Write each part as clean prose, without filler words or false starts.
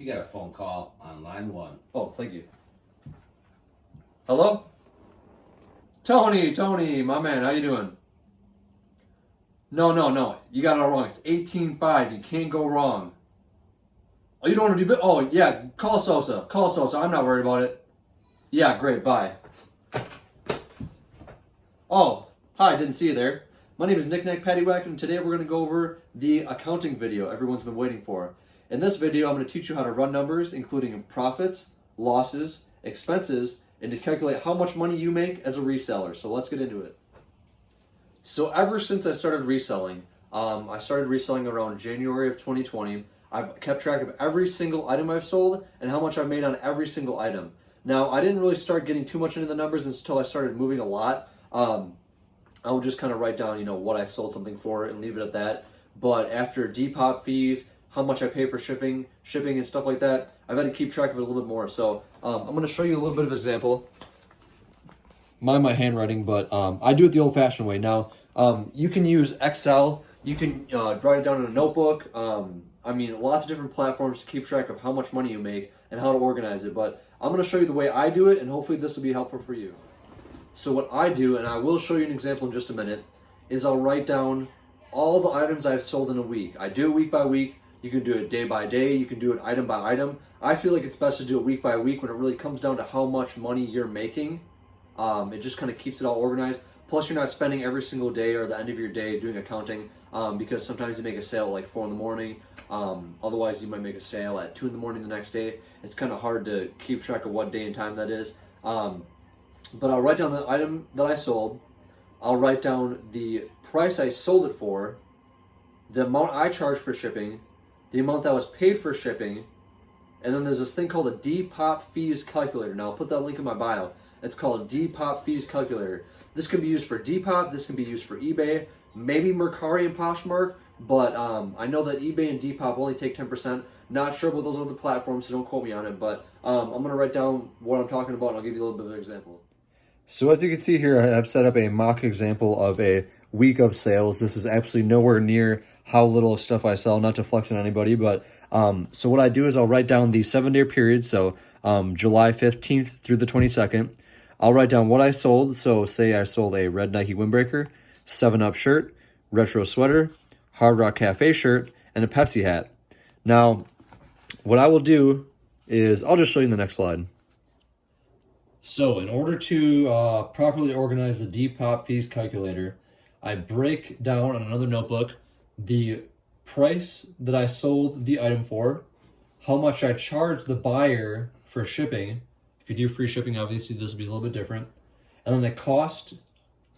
You got a phone call on line 1. Oh, thank you. Hello? Tony, my man, how you doing? No. You got it all wrong. It's 18.5. You can't go wrong. Oh, you don't want to do... Oh, yeah. Call Sosa. I'm not worried about it. Yeah, great. Bye. Oh, hi. Didn't see you there. My name is Knick-Knack Paddywhack, and today we're going to go over the accounting video everyone's been waiting for. In this video, I'm going to teach you how to run numbers, including profits, losses, expenses, and to calculate how much money you make as a reseller. So let's get into it. So ever since I started reselling, I started reselling around January of 2020. I've kept track of every single item I've sold and how much I've made on every single item. Now, I didn't really start getting too much into the numbers until I started moving a lot. I would just kind of write down, what I sold something for and leave it at that. But after Depop fees, how much I pay for shipping and stuff like that, I've had to keep track of it a little bit more. So I'm going to show you a little bit of an example. Mind my handwriting, but I do it the old-fashioned way. Now, you can use Excel. You can write it down in a notebook. Lots of different platforms to keep track of how much money you make and how to organize it. But I'm going to show you the way I do it, and hopefully this will be helpful for you. So what I do, and I will show you an example in just a minute, is I'll write down all the items I've sold in a week. I do it week by week. You can do it day by day. You can do it item by item. I feel like it's best to do it week by week when it really comes down to how much money you're making. It just kind of keeps it all organized. Plus, you're not spending every single day or the end of your day doing accounting because sometimes you make a sale at like 4 in the morning. Otherwise, you might make a sale at 2 in the morning the next day. It's kind of hard to keep track of what day and time that is. But I'll write down the item that I sold. I'll write down the price I sold it for, the amount I charged for shipping, the amount that was paid for shipping, and then there's this thing called a Depop fees calculator. Now, I'll put that link in my bio. It's called Depop fees calculator. This can be used for Depop. This can be used for eBay, maybe Mercari and Poshmark, but I know that eBay and Depop only take 10%. Not sure about those other platforms, so don't quote me on it, but I'm going to write down what I'm talking about, and I'll give you a little bit of an example. So as you can see here, I've set up a mock example of a week of sales. This is absolutely nowhere near how little stuff I sell, not to flex on anybody, but so what I do is I'll write down the 7-day period, so July 15th through the 22nd. I'll write down what I sold, so say I sold a red Nike windbreaker, 7-Up shirt, retro sweater, Hard Rock Cafe shirt, and a Pepsi hat. Now, what I will do is, I'll just show you in the next slide. So in order to properly organize the Depop fees calculator, I break down on another notebook the price that I sold the item for, how much I charged the buyer for shipping. If you do free shipping, obviously this will be a little bit different. And then the cost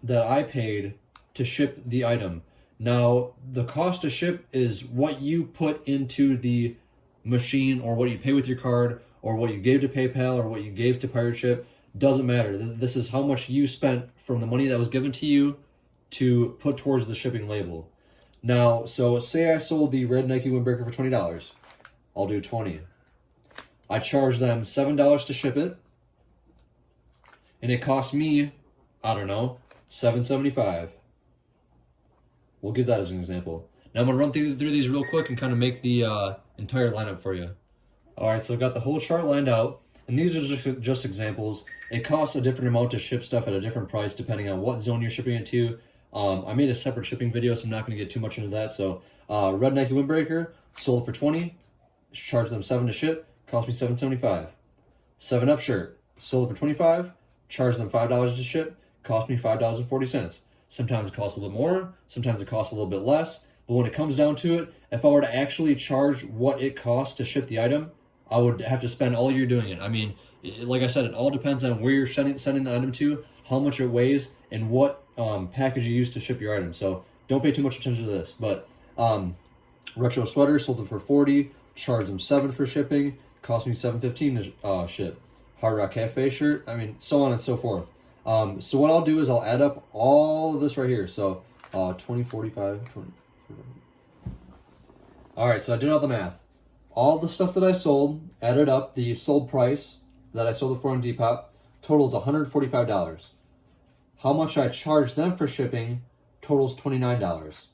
that I paid to ship the item. Now, the cost to ship is what you put into the machine, or what you pay with your card, or what you gave to PayPal, or what you gave to Pirate Ship. Doesn't matter. This is how much you spent from the money that was given to you to put towards the shipping label. Now, so say I sold the red Nike windbreaker for $20. I'll do 20. I charge them $7 to ship it, and it cost me, I don't know, $7.75. We'll give that as an example. Now I'm going to run through these real quick and kind of make the entire lineup for you. All right, so I've got the whole chart lined out, and these are just examples. It costs a different amount to ship stuff at a different price depending on what zone you're shipping it to. I made a separate shipping video, so I'm not going to get too much into that. So red Nike windbreaker, sold for $20, charged them $7 to ship, cost me $7.75. 7-Up shirt, sold for $25, charged them $5 to ship, cost me $5.40. Sometimes it costs a little more, sometimes it costs a little bit less, but when it comes down to it, if I were to actually charge what it costs to ship the item, I would have to spend all year doing it. I mean, like I said, it all depends on where you're sending the item to, how much it weighs, and what package you use to ship your item. So don't pay too much attention to this. But retro sweater, sold it for $40, charged them $7 for shipping, cost me $7.15 to ship. Hard Rock Cafe shirt, so on and so forth. So what I'll do is I'll add up all of this right here. So 20, 45, 20. All right, so I did all the math. All the stuff that I sold, added up, the sold price that I sold it for on Depop, totals $145. How much I charged them for shipping totals $29.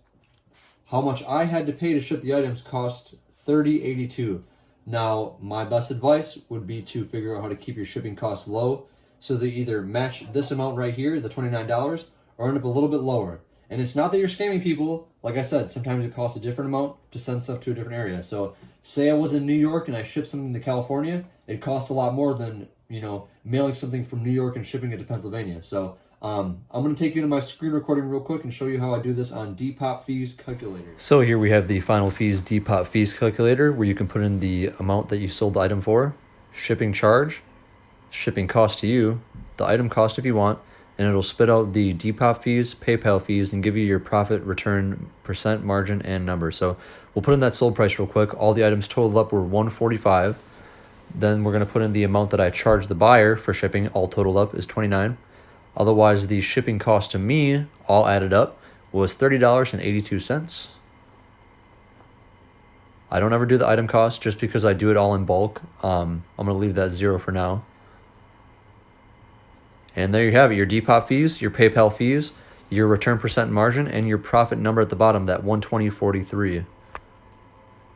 How much I had to pay to ship the items cost $30.82. Now, my best advice would be to figure out how to keep your shipping costs low so they either match this amount right here, the $29, or end up a little bit lower. And it's not that you're scamming people. Like I said, sometimes it costs a different amount to send stuff to a different area. So say I was in New York and I shipped something to California, it costs a lot more than, mailing something from New York and shipping it to Pennsylvania. So I'm going to take you to my screen recording real quick and show you how I do this on Depop Fees Calculator. So here we have the Final Fees Depop Fees Calculator, where you can put in the amount that you sold the item for, shipping charge, shipping cost to you, the item cost if you want, and it'll spit out the Depop fees, PayPal fees, and give you your profit return percent, margin, and number. So we'll put in that sold price real quick. All the items totaled up were $145. Then we're going to put in the amount that I charged the buyer for shipping. All totaled up is $29. Otherwise, the shipping cost to me, all added up, was $30.82. I don't ever do the item cost just because I do it all in bulk. I'm going to leave that zero for now. And there you have it, your Depop fees, your PayPal fees, your return percent margin, and your profit number at the bottom, that 120.43.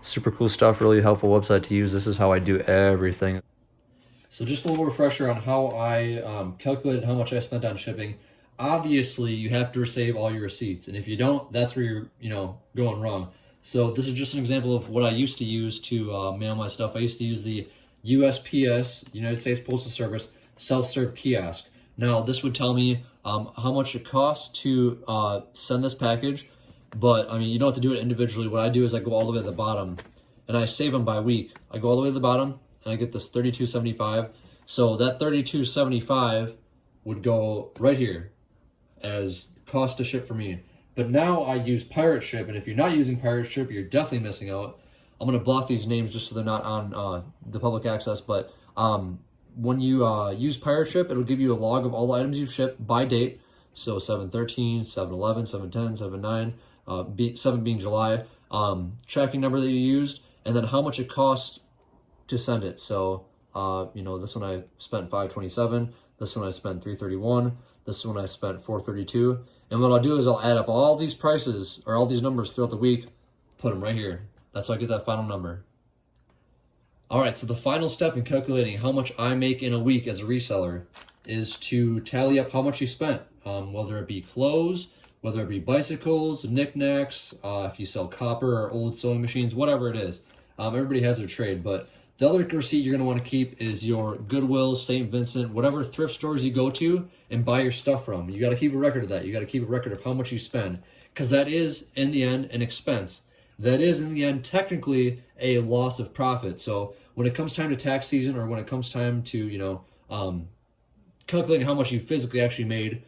Super cool stuff, really helpful website to use. This is how I do everything. So just a little refresher on how I calculated how much I spent on shipping. Obviously, you have to save all your receipts, and if you don't, that's where you're going wrong. So this is just an example of what I used to use to mail my stuff. I used to use the USPS, United States Postal Service, self-serve kiosk. Now, this would tell me how much it costs to send this package, but, you don't have to do it individually. What I do is I go all the way to the bottom, and I save them by week. I go all the way to the bottom, and I get this $32.75. So that $32.75 would go right here as cost to ship for me. But now I use Pirate Ship, and if you're not using Pirate Ship, you're definitely missing out. I'm going to block these names just so they're not on the public access, but when you use Pirate Ship, it'll give you a log of all the items you've shipped by date. So 7/13, 7/11, 7/10, 7/9, 7 being July, tracking number that you used, and then how much it costs to send it. So, this one I spent $527, this one I spent $331, this one I spent $432. And what I'll do is I'll add up all these prices or all these numbers throughout the week, put them right here. That's how I get that final number. All right, so the final step in calculating how much I make in a week as a reseller is to tally up how much you spent, whether it be clothes, whether it be bicycles, knickknacks, if you sell copper or old sewing machines, whatever it is. Everybody has their trade, but the other receipt you're going to want to keep is your Goodwill, St. Vincent, whatever thrift stores you go to and buy your stuff from. You got to keep a record of that. You got to keep a record of how much you spend, because that is, in the end, an expense. That is, in the end, technically a loss of profit. So when it comes time to tax season, or when it comes time to, calculating how much you physically actually made,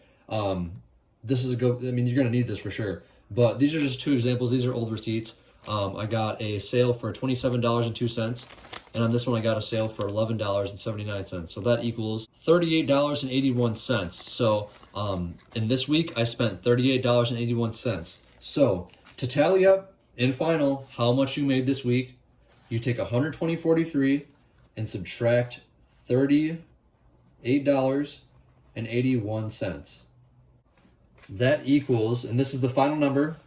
this is you're going to need this for sure. But these are just two examples. These are old receipts. I got a sale for $27.02, and on this one I got a sale for $11.79. So that equals $38.81. So in this week I spent $38.81. So to tally up in final how much you made this week, you take 120.43 and subtract $38.81. That equals, and this is the final number,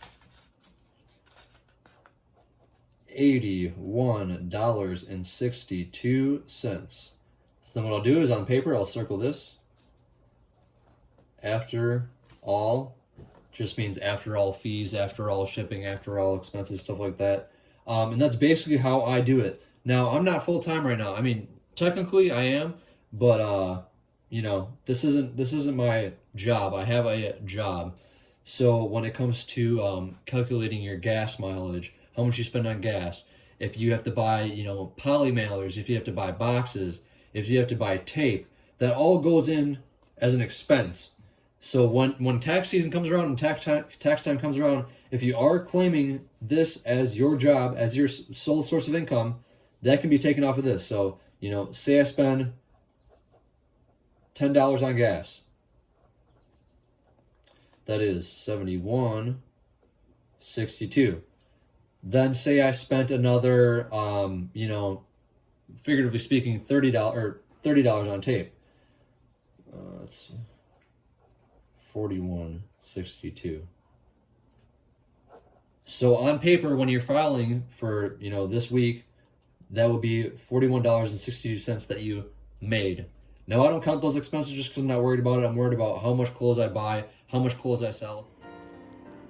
$81.62. So then what I'll do is on paper, I'll circle this. After all just means after all fees, after all shipping, after all expenses, stuff like that. And that's basically how I do it. Now, I'm not full-time right now. Technically I am, but this isn't my job. I have a job. So when it comes to calculating your gas mileage, how much you spend on gas, if you have to buy, poly mailers, if you have to buy boxes, if you have to buy tape, that all goes in as an expense. So when tax season comes around and tax time comes around, if you are claiming this as your job, as your sole source of income, that can be taken off of this. So, say I spend $10 on gas. That is $71.62. Then say I spent another, figuratively speaking, $30 on tape. That's $41.62. So on paper, when you're filing for this week, that would be $41.62 that you made. Now, I don't count those expenses just because I'm not worried about it. I'm worried about how much clothes I buy, how much clothes I sell.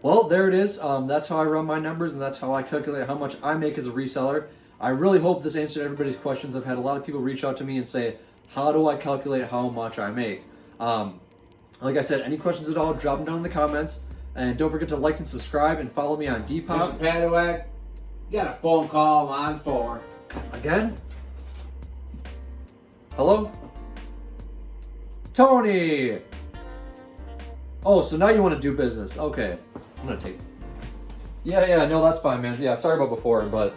Well, there it is. That's how I run my numbers, and that's how I calculate how much I make as a reseller. I really hope this answered everybody's questions. I've had a lot of people reach out to me and say, how do I calculate how much I make? Like I said, any questions at all, drop them down in the comments. And don't forget to like and subscribe and follow me on Depop. Mr. Paddywhack, you got a phone call line 4. Again? Hello? Tony! Oh, so now you want to do business. Okay. I'm going to take... Yeah, no, that's fine, man. Yeah, sorry about before, but...